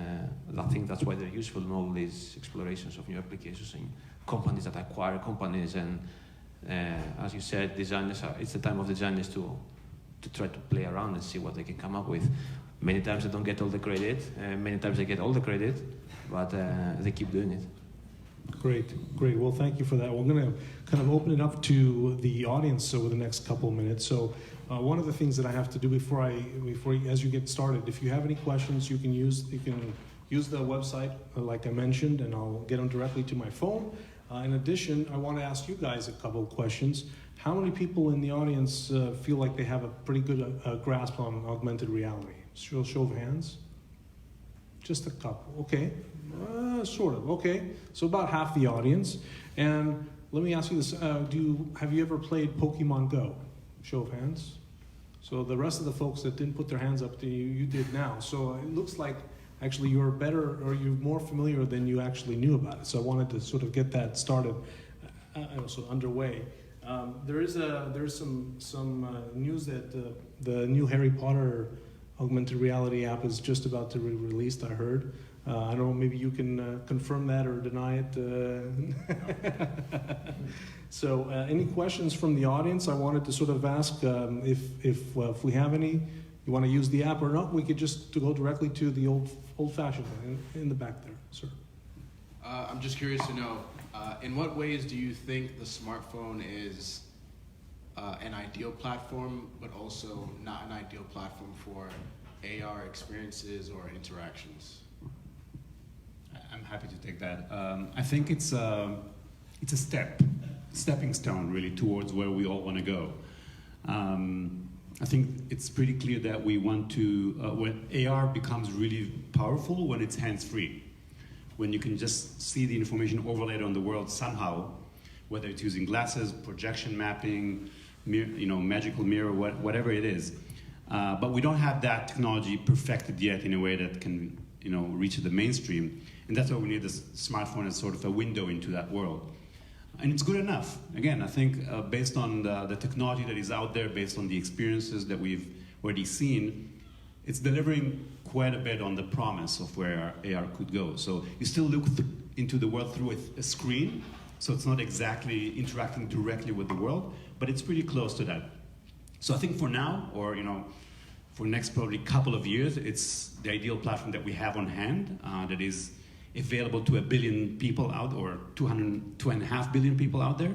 I think that's why they're useful in all these explorations of new applications and companies that acquire companies. And as you said, it's the time of designers to try to play around and see what they can come up with. Many times they don't get all the credit, many times they get all the credit, but they keep doing it. Great. Well, thank you for that. We're going to kind of open it up to the audience over the next couple of minutes. So one of the things that I have to do as you get started, if you have any questions, you can use the website, like I mentioned, and I'll get them directly to my phone. In addition, I want to ask you guys a couple of questions. How many people in the audience feel like they have a pretty good grasp on augmented reality? Show of hands. Just a couple. Okay. Sort of. Okay. So about half the audience. And let me ask you this: have you ever played Pokemon Go? Show of hands. So the rest of the folks that didn't put their hands up, you did now. So it looks like actually you're better, or you're more familiar than you actually knew about it. So I wanted to sort of get that started, so underway. There is some news that the new Harry Potter augmented reality app is just about to be released, I heard. I don't know, maybe you can confirm that or deny it. So any questions from the audience? I wanted to sort of ask if we have any. You want to use the app or not? We could just go directly to the old-fashioned one in the back there, sir. I'm just curious to know, in what ways do you think the smartphone is an ideal platform, but also not an ideal platform for AR experiences or interactions? happy to take that. I think it's a stepping stone really towards where we all want to go. I think it's pretty clear that we want to, when AR becomes really powerful when it's hands-free, when you can just see the information overlaid on the world somehow, whether it's using glasses, projection mapping, magical mirror, whatever it is. But we don't have that technology perfected yet in a way that can, reach the mainstream. And that's why we need this smartphone as sort of a window into that world. And it's good enough. Again, I think based on the technology that is out there, based on the experiences that we've already seen, it's delivering quite a bit on the promise of where AR could go. So you still look into the world through a screen, so it's not exactly interacting directly with the world, but it's pretty close to that. So I think for now, or for next probably couple of years, it's the ideal platform that we have on hand that is available to 1 billion people out, or 2.5 billion people out there.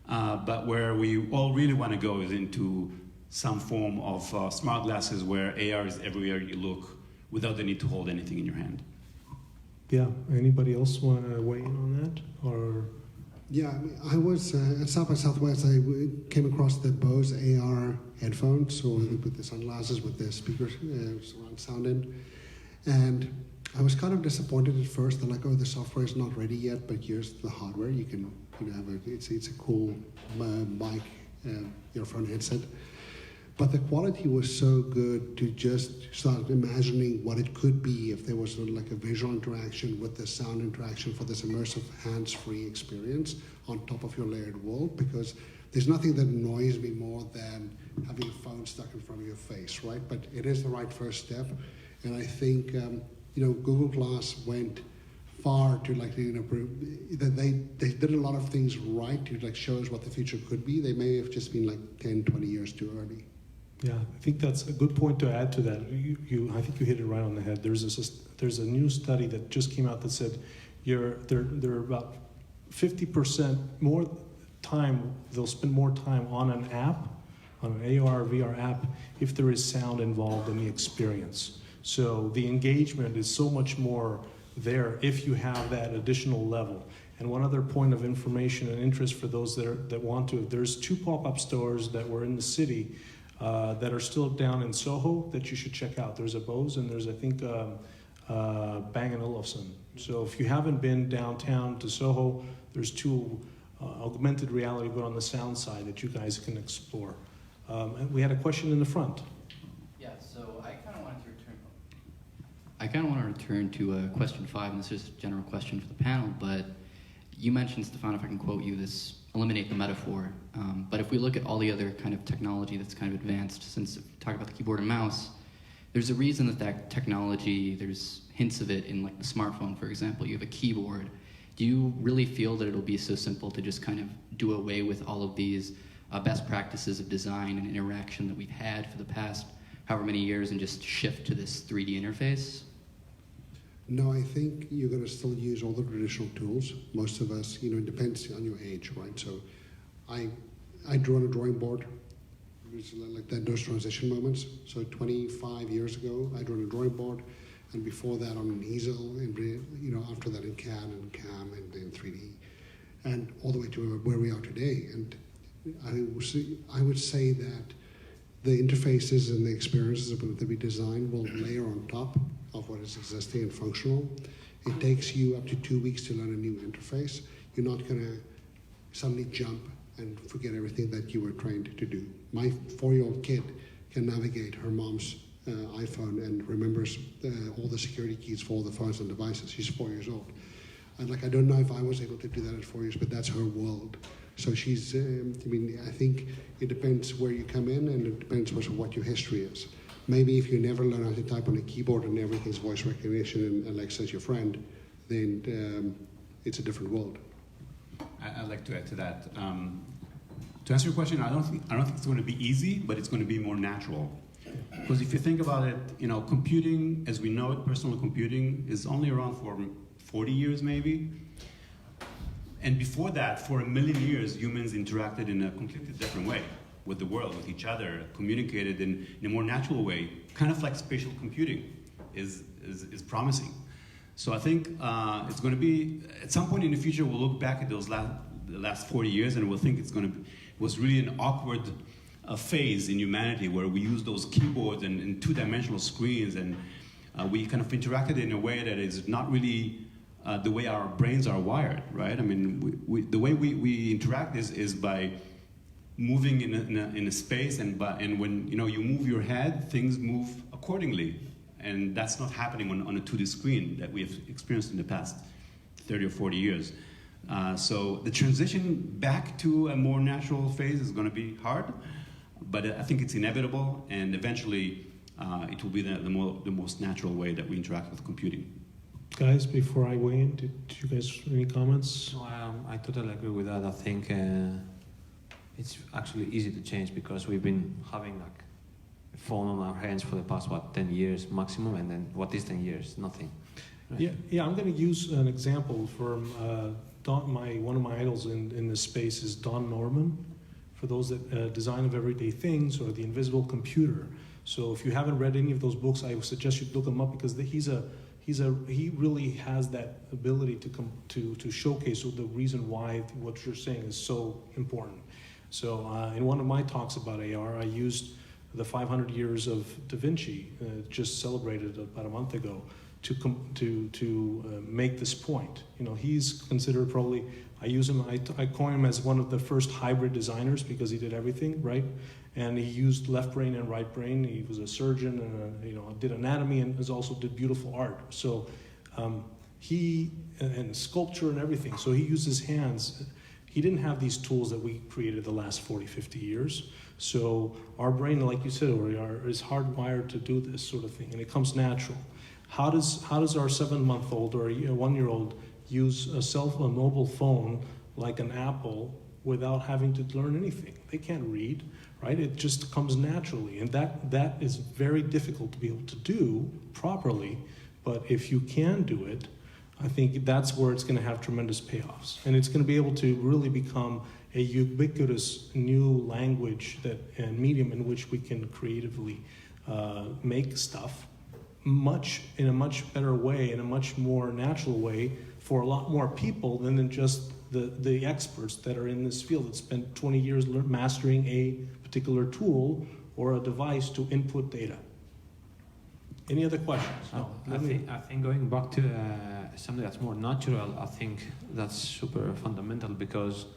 But where we all really want to go is into some form of smart glasses where AR is everywhere you look without the need to hold anything in your hand. Yeah, anybody else want to weigh in on that? Or Yeah, I was at South by Southwest. I came across the Bose AR headphones, so with the sunglasses with the speakers surround sound in, and I was kind of disappointed at first. They're like, "Oh, the software is not ready yet, but here's the hardware. You can, have it's a cool mic, earphone headset." But the quality was so good to just start imagining what it could be if there was like a visual interaction with the sound interaction for this immersive hands-free experience on top of your layered world, because there's nothing that annoys me more than having a phone stuck in front of your face, right? But it is the right first step. And I think, Google Glass went far to they did a lot of things right to show us what the future could be. They may have just been 10, 20 years too early. yeah, I think that's a good point to add to that. I think you hit it right on the head. There's a new study that just came out that said they're about 50% more time. They'll spend more time on an app, on an AR, VR app, if there is sound involved in the experience. So the engagement is so much more there if you have that additional level. And one other point of information and interest for those that want to, there's 2 pop-up stores that were in the city that are still down in Soho that you should check out. There's a Bose and there's, I think, Bang & Olufsen. So if you haven't been downtown to Soho, there's 2 augmented reality, but on the sound side, that you guys can explore. And we had a question in the front. Yeah, so I kind of want to return to question 5, and this is a general question for the panel, but you mentioned, Stefan, if I can quote you, this eliminate the metaphor. But if we look at all the other kind of technology that's kind of advanced since we talked about the keyboard and mouse, there's a reason that technology, there's hints of it in the smartphone, for example. You have a keyboard. Do you really feel that it'll be so simple to just kind of do away with all of these best practices of design and interaction that we've had for the past however many years and just shift to this 3D interface? No, I think you're going to still use all the traditional tools. Most of us, it depends on your age, right? So I drew on a drawing board. It's like that, those transition moments. So 25 years ago, I drew on a drawing board, and before that on an easel, and after that in CAD and CAM and then 3D, and all the way to where we are today. And I would say that the interfaces and the experiences that we design will layer on top of what is existing and functional. It takes you up to 2 weeks to learn a new interface. You're not going to suddenly jump and forget everything that you were trained to do. My 4-year-old kid can navigate her mom's iPhone and remembers all the security keys for all the phones and devices. She's 4 years old. And I don't know if I was able to do that at 4 years, but that's her world. So she's, I think it depends where you come in, and it depends what your history is. Maybe if you never learn how to type on a keyboard and everything's voice recognition and Alexa's your friend, then it's a different world. I'd like to add to that. To answer your question, I don't think it's going to be easy, but it's going to be more natural. Because if you think about it, computing, as we know it, personal computing is only around for 40 years maybe. And before that, for 1 million years, humans interacted in a completely different way with the world, with each other, communicated in a more natural way, kind of like spatial computing is promising. So I think it's going to be, at some point in the future, we'll look back at those the last 40 years and we'll think it was really an awkward phase in humanity where we used those keyboards and two-dimensional screens, and we kind of interacted in a way that is not really the way our brains are wired, right? I mean, the way we interact is by moving in a space, and when you move your head, things move accordingly. And that's not happening on a 2D screen that we have experienced in the past 30 or 40 years. So the transition back to a more natural phase is going to be hard, but I think it's inevitable, and eventually it will be the most natural way that we interact with computing. Guys, before I weigh in, did you guys any comments? No, I totally agree with that. I think it's actually easy to change because we've been having like a phone on our hands for the past 10 years maximum, and then what is 10 years? Nothing. Right? Yeah. I'm going to use an example from one of my idols in this space is Don Norman. For those that design of everyday things or the invisible computer. So if you haven't read any of those books, I would suggest you look them up because he really has that ability to showcase the reason why what you're saying is so important. So in one of my talks about AR, I used the 500 years of Da Vinci, just celebrated about a month ago, to make this point. He's considered probably, I use him, I coin him as one of the first hybrid designers because he did everything, right? And he used left brain and right brain. He was a surgeon and did anatomy and also did beautiful art. So and sculpture and everything. So he used his hands. He didn't have these tools that we created the last 40, 50 years. So our brain, like you said, is hardwired to do this sort of thing, and it comes natural. How does our 7-month-old or a 1-year-old use a mobile phone like an Apple without having to learn anything? They can't read, right? It just comes naturally, and that is very difficult to be able to do properly. But if you can do it, I think that's where it's going to have tremendous payoffs, and it's going to be able to really become a ubiquitous new language and medium in which we can creatively make stuff in a much better way, in a much more natural way for a lot more people than just the experts that are in this field that spent 20 years mastering a particular tool or a device to input data. Any other questions? No. I think going back to something that's more natural, I think that's super fundamental because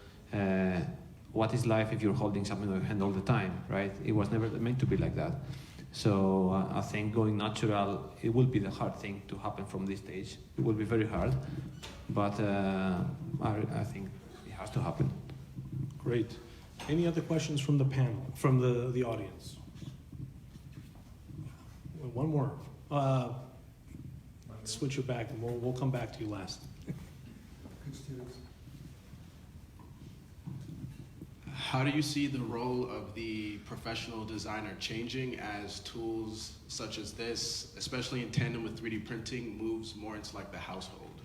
what is life if you're holding something in your hand all the time, right? It was never meant to be like that. So I think going natural, it will be the hard thing to happen from this stage. It will be very hard, but I think it has to happen. Great. Any other questions from the panel, from the audience? One more. Switch it back, and we'll come back to you last. How do you see the role of the professional designer changing as tools such as this, especially in tandem with 3D printing, moves more into like the household?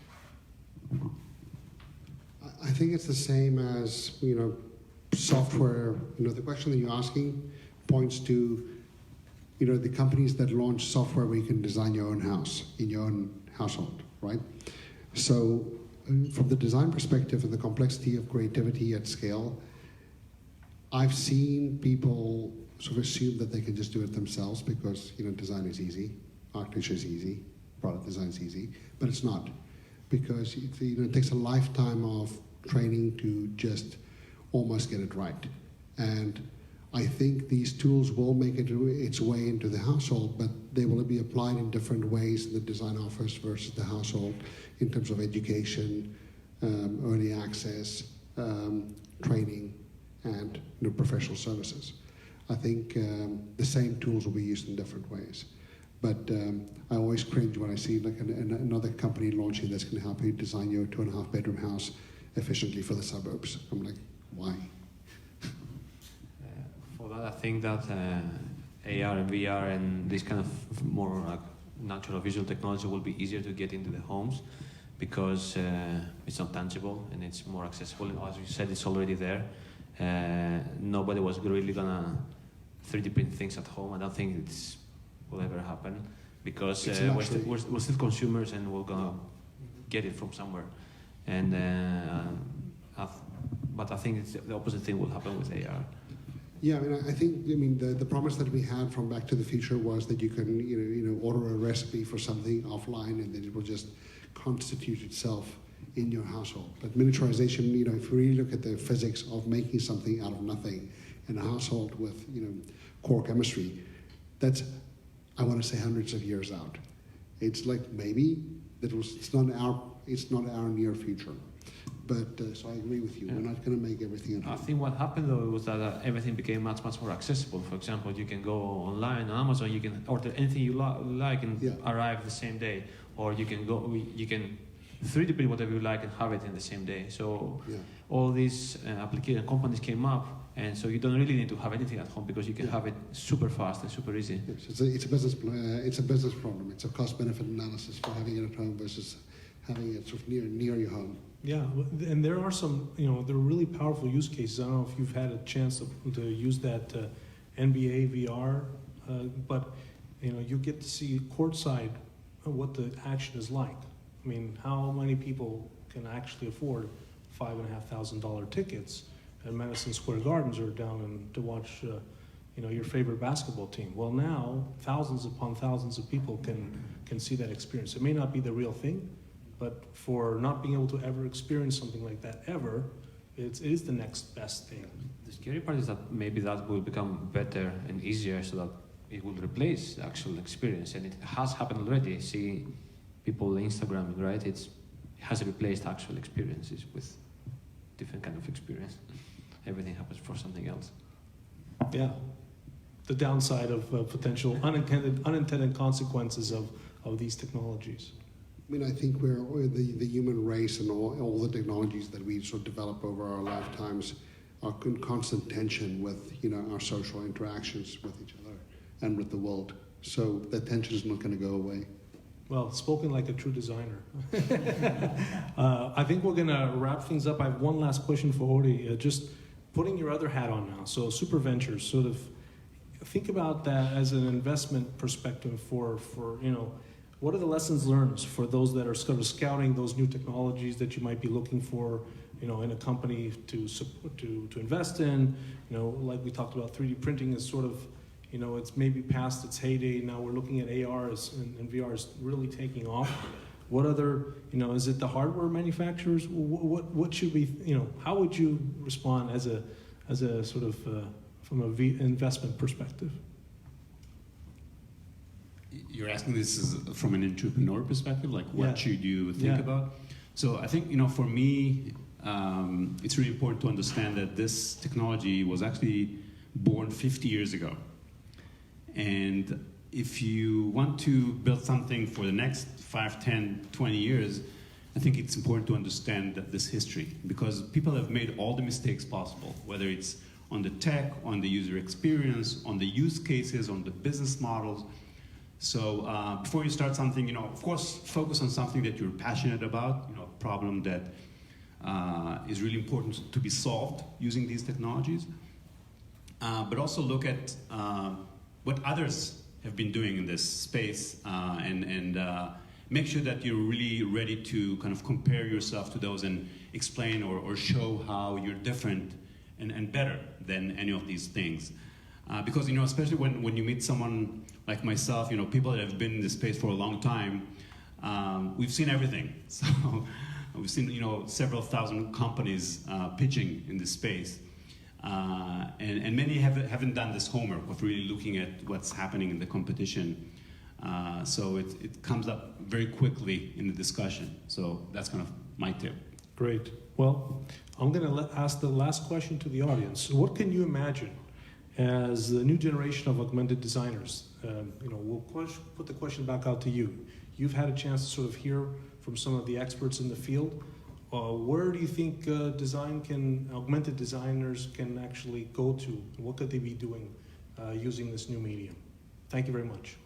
I think it's the same as, software. The question that you're asking points to, the companies that launch software where you can design your own house in your own household, right? So from the design perspective and the complexity of creativity at scale, I've seen people sort of assume that they can just do it themselves because, design is easy, architecture is easy, product design is easy, but it's not. Because it takes a lifetime of training to just almost get it right. And I think these tools will make its way into the household, but they will be applied in different ways in the design office versus the household in terms of education, early access, training, and professional services. I think the same tools will be used in different ways. But I always cringe when I see like another company launching that's going to help you design your 2.5 bedroom house efficiently for the suburbs. I'm like, why? For that, I think that AR and VR and this kind of more like natural visual technology will be easier to get into the homes because it's not tangible and it's more accessible. And as you said, it's already there. Nobody was really gonna 3D print things at home. I don't think it will ever happen because It's we're still consumers and we're gonna get it from somewhere. And but I think the opposite thing will happen with AR. Yeah, I think the promise that we had from Back to the Future was that you can order a recipe for something offline and then it will just constitute itself in your household. But miniaturization, if we really look at the physics of making something out of nothing in a household with core chemistry, that's, I want to say, hundreds of years out. It's like maybe it's not our near future. But so I agree with you. Yeah. We're not going to make everything at home. I think what happened though was that everything became much more accessible. For example, you can go online on Amazon, you can order anything you like and arrive the same day, or you can 3D print whatever you like and have it in the same day. So all these application companies came up, and so you don't really need to have anything at home because you can have it super fast and super easy. Yes, it's a business problem. It's a cost-benefit analysis for having it at home versus having it sort of near your home. Yeah, and there are some, there are really powerful use cases. I don't know if you've had a chance to use that NBA VR, but you get to see courtside what the action is like. I mean, how many people can actually afford $5,500 tickets at Madison Square Gardens or down to watch, your favorite basketball team? Well, now thousands upon thousands of people can see that experience. It may not be the real thing, but for not being able to ever experience something like that ever, it is the next best thing. The scary part is that maybe that will become better and easier so that it will replace the actual experience. And it has happened already. See people Instagramming, right? It has replaced actual experiences with different kind of experience. Everything happens for something else. Yeah. The downside of potential unintended consequences of these technologies. I think we're the human race and all the technologies that we sort of develop over our lifetimes are in constant tension with our social interactions with each other and with the world. So that tension is not going to go away. Well, spoken like a true designer. I think we're going to wrap things up. I have one last question for Ori. Just putting your other hat on now. So Super Ventures, sort of think about that as an investment perspective for what are the lessons learned for those that are sort of scouting those new technologies that you might be looking for, in a company to invest in? Like we talked about, 3D printing is sort of, it's maybe past its heyday. Now we're looking at AR and VR is really taking off. What other, is it the hardware manufacturers? What should we, how would you respond as a sort of from a investment perspective? You're asking this from an entrepreneur perspective, like what should you think about? So I think, for me, it's really important to understand that this technology was actually born 50 years ago. And if you want to build something for the next 5, 10, 20 years, I think it's important to understand this history, because people have made all the mistakes possible, whether it's on the tech, on the user experience, on the use cases, on the business models. So before you start something, of course, focus on something that you're passionate about, a problem that is really important to be solved using these technologies. But also look at what others have been doing in this space and make sure that you're really ready to kind of compare yourself to those and explain or show how you're different and better than any of these things. Because, especially when you meet someone like myself, people that have been in this space for a long time, we've seen everything. So we've seen, several thousand companies pitching in this space. And many haven't done this homework of really looking at what's happening in the competition. So it comes up very quickly in the discussion. So that's kind of my tip. Great. Well, I'm going to ask the last question to the audience. What can you imagine as the new generation of augmented designers? We'll put the question back out to you. You've had a chance to sort of hear from some of the experts in the field. Where do you think augmented designers can actually go to? What could they be doing using this new medium? Thank you very much.